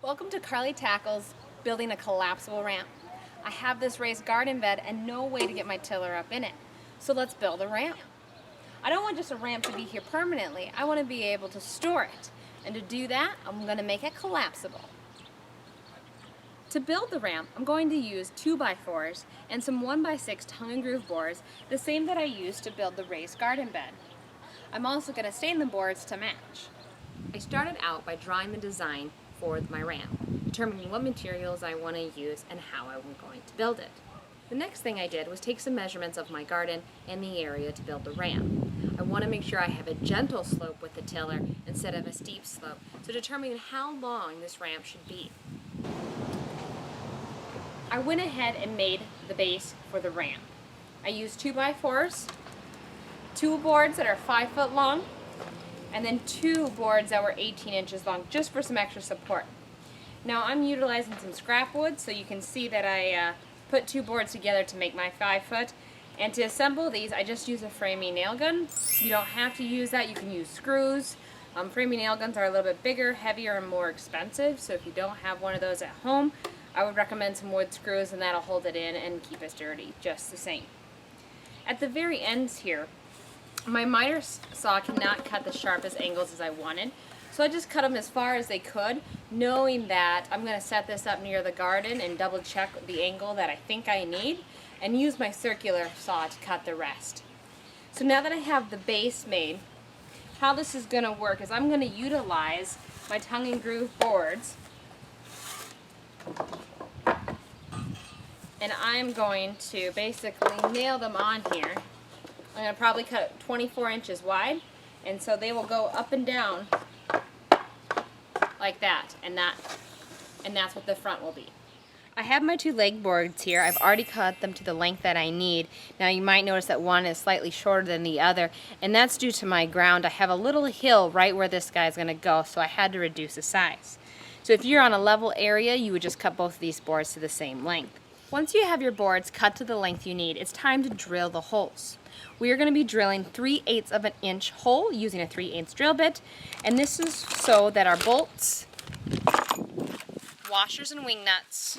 Welcome to Carly Tackle's building a collapsible ramp. I have this raised garden bed and no way to get my tiller up in it. So let's build a ramp. I don't want just a ramp to be here permanently. I want to be able to store it. And to do that, I'm going to make it collapsible. To build the ramp, I'm going to use 2x4s and some 1x6 tongue and groove boards, the same that I used to build the raised garden bed. I'm also going to stain the boards to match. I started out by drawing the design for my ramp, determining what materials I want to use and how I'm going to build it. The next thing I did was take some measurements of my garden and the area to build the ramp. I want to make sure I have a gentle slope with the tiller instead of a steep slope, so determining how long this ramp should be. I went ahead and made the base for the ramp. I used 2x4s, 2 boards that are 5 foot long, and then 2 boards that were 18 inches long, just for some extra support. Now I'm utilizing some scrap wood, so you can see that I put 2 boards together to make my 5 foot. And to assemble these, I just use a framing nail gun. You don't have to use that, you can use screws. Framing nail guns are a little bit bigger, heavier, and more expensive, so if you don't have one of those at home, I would recommend some wood screws, and that'll hold it in and keep it sturdy just the same. At the very ends here, my miter saw cannot cut the sharpest angles as I wanted, so I just cut them as far as they could, knowing that I'm going to set this up near the garden and double check the angle that I think I need, and use my circular saw to cut the rest. So now that I have the base made, how this is going to work is I'm going to utilize my tongue and groove boards, and I'm going to basically nail them on here. I'm going to probably cut it 24 inches wide, and so they will go up and down like that, and that's what the front will be. I have my 2 leg boards here. I've already cut them to the length that I need. Now you might notice that one is slightly shorter than the other, and that's due to my ground. I have a little hill right where this guy is going to go, so I had to reduce the size. So if you're on a level area, you would just cut both of these boards to the same length. Once you have your boards cut to the length you need, it's time to drill the holes. We are going to be drilling 3/8 of an inch hole using a 3/8 drill bit, and this is so that our bolts, washers, and wing nuts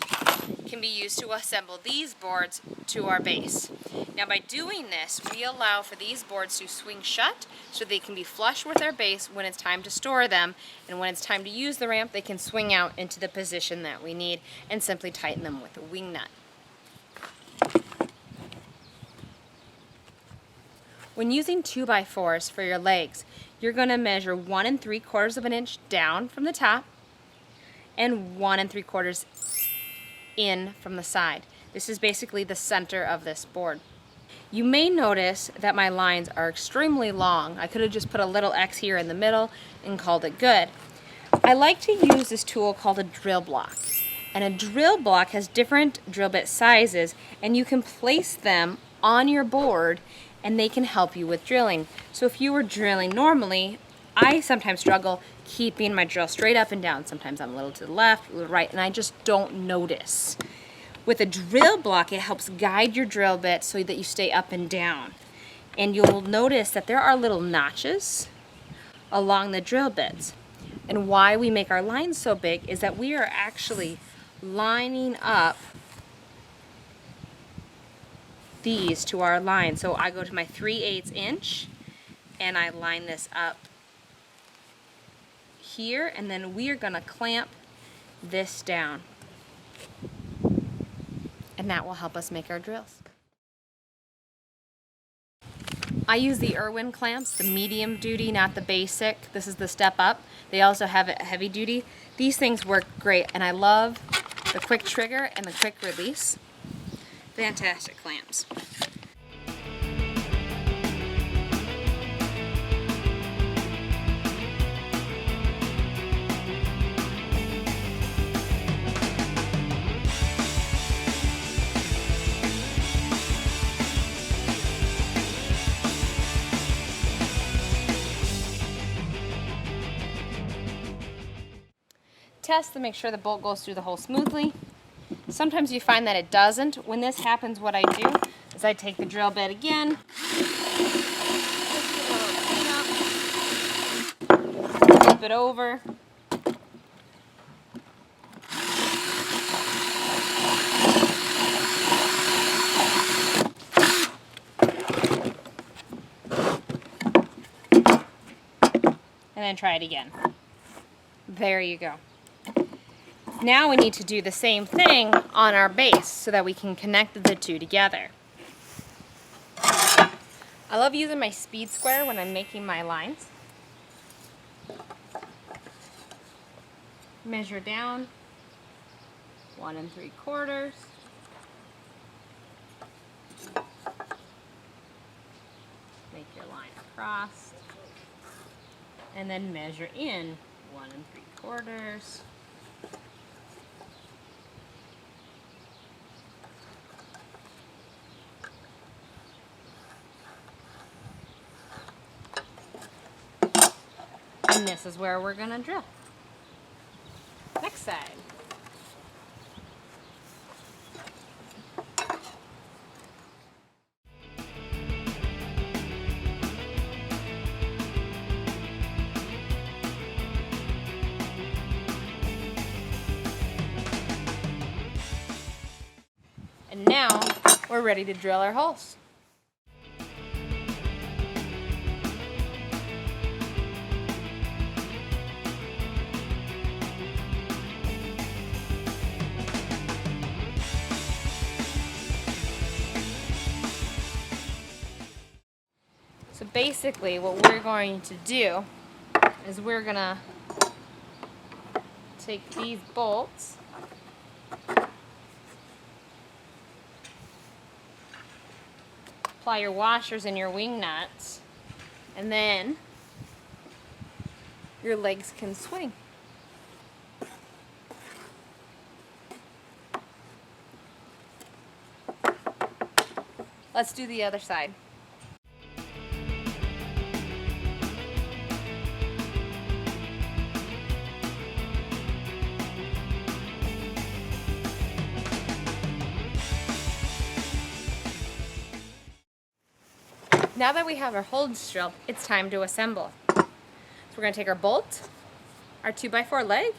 can be used to assemble these boards to our base. Now by doing this, we allow for these boards to swing shut so they can be flush with our base when it's time to store them, and when it's time to use the ramp, they can swing out into the position that we need and simply tighten them with a wing nut. When using 2x4s for your legs, you're going to measure 1 3/4 of an inch down from the top and 1 3/4 in from the side. This is basically the center of this board. You may notice that my lines are extremely long. I could have just put a little X here in the middle and called it good. I like to use this tool called a DrillBlock. And a DrillBlock has different drill bit sizes, and you can place them on your board and they can help you with drilling. So if you were drilling normally, I sometimes struggle keeping my drill straight up and down. Sometimes I'm a little to the left, a little right, and I just don't notice. With a DrillBlock, it helps guide your drill bit so that you stay up and down. And you'll notice that there are little notches along the drill bits. And why we make our lines so big is that we are actually lining up these to our line. So I go to my 3/8 inch and I line this up here, and then we are going to clamp this down, and that will help us make our drills. I use the Irwin clamps, the medium duty, not the basic. This is the step up. They also have it heavy duty. These things work great, and I love the quick trigger and the quick release. Fantastic clamps. Test to make sure the bolt goes through the hole smoothly. Sometimes you find that it doesn't. When this happens, what I do is I take the drill bit again, flip it over, then try it again. There you go. Now we need to do the same thing on our base so that we can connect the two together. I love using my speed square when I'm making my lines. Measure down 1 3/4. Make your line across. And then measure in 1 3/4. And this is where we're gonna drill. Next side. And now we're ready to drill our holes. So basically what we're going to do is we're gonna take these bolts apply your washers and your wing nuts, and then your legs can swing. Let's do the other side. Now that we have our holes drilled, it's time to assemble. So we're going to take our bolt, our 2x4 leg,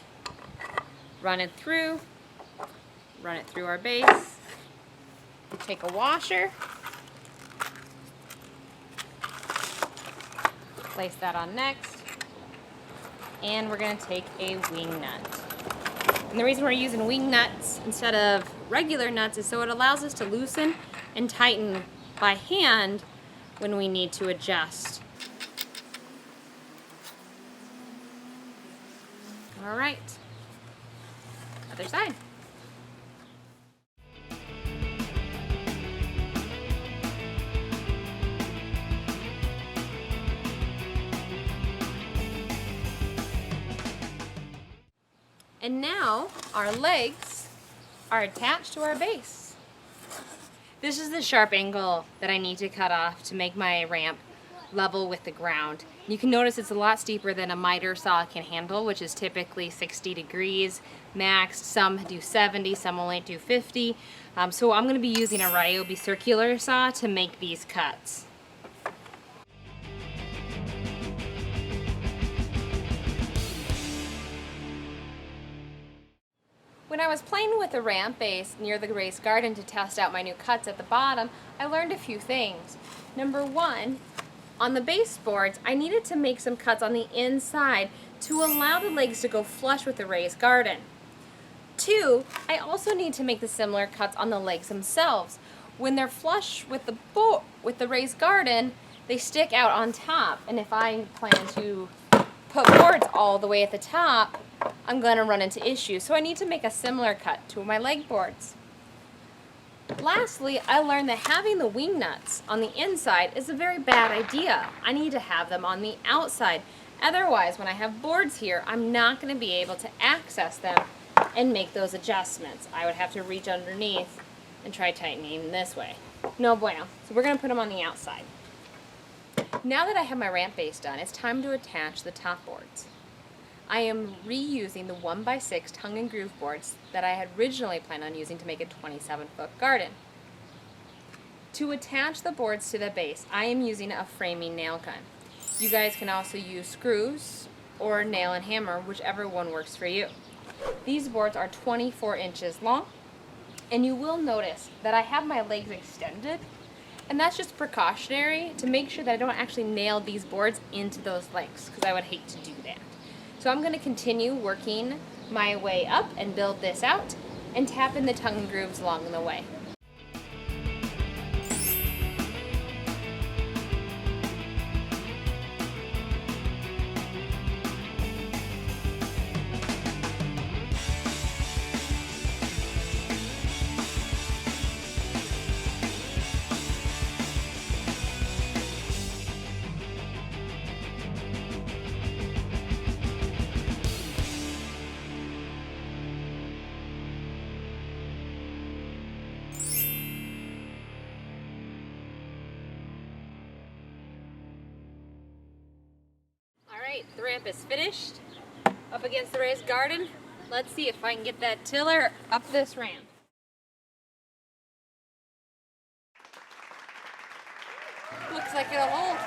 run it through our base, take a washer, place that on next, and we're going to take a wing nut. And the reason we're using wing nuts instead of regular nuts is so it allows us to loosen and tighten by hand when we need to adjust. All right, other side. And now our legs are attached to our base. This is the sharp angle that I need to cut off to make my ramp level with the ground. You can notice it's a lot steeper than a miter saw can handle, which is typically 60 degrees max. Some do 70, some only do 50. So I'm going to be using a Ryobi circular saw to make these cuts. When I was playing with the ramp base near the raised garden to test out my new cuts at the bottom, I learned a few things. Number one, on the baseboards, I needed to make some cuts on the inside to allow the legs to go flush with the raised garden. Two, I also need to make the similar cuts on the legs themselves. When they're flush with the raised garden, they stick out on top, and if I plan to put boards all the way at the top, I'm going to run into issues. So I need to make a similar cut to my leg boards. Lastly, I learned that having the wing nuts on the inside is a very bad idea. I need to have them on the outside. Otherwise, when I have boards here, I'm not going to be able to access them and make those adjustments. I would have to reach underneath and try tightening this way. No bueno. So we're going to put them on the outside. Now that I have my ramp base done, it's time to attach the top boards. I am reusing the 1x6 tongue and groove boards that I had originally planned on using to make a 27-foot garden. To attach the boards to the base, I am using a framing nail gun. You guys can also use screws or nail and hammer, whichever one works for you. These boards are 24 inches long, and you will notice that I have my legs extended, And that's just precautionary to make sure that I don't actually nail these boards into those legs, because I would hate to do that. So I'm going to continue working my way up and build this out and tap in the tongue grooves along the way. The ramp is finished, up against the raised garden. Let's see if I can get that tiller up this ramp. Looks like it'll hold.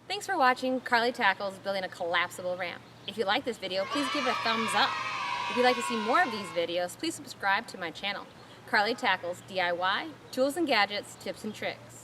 Thanks for watching Carly Tackles building a collapsible ramp. If you like this video, please give it a thumbs up. If you'd like to see more of these videos, please subscribe to my channel. Carly Tackles DIY, tools and gadgets, tips and tricks.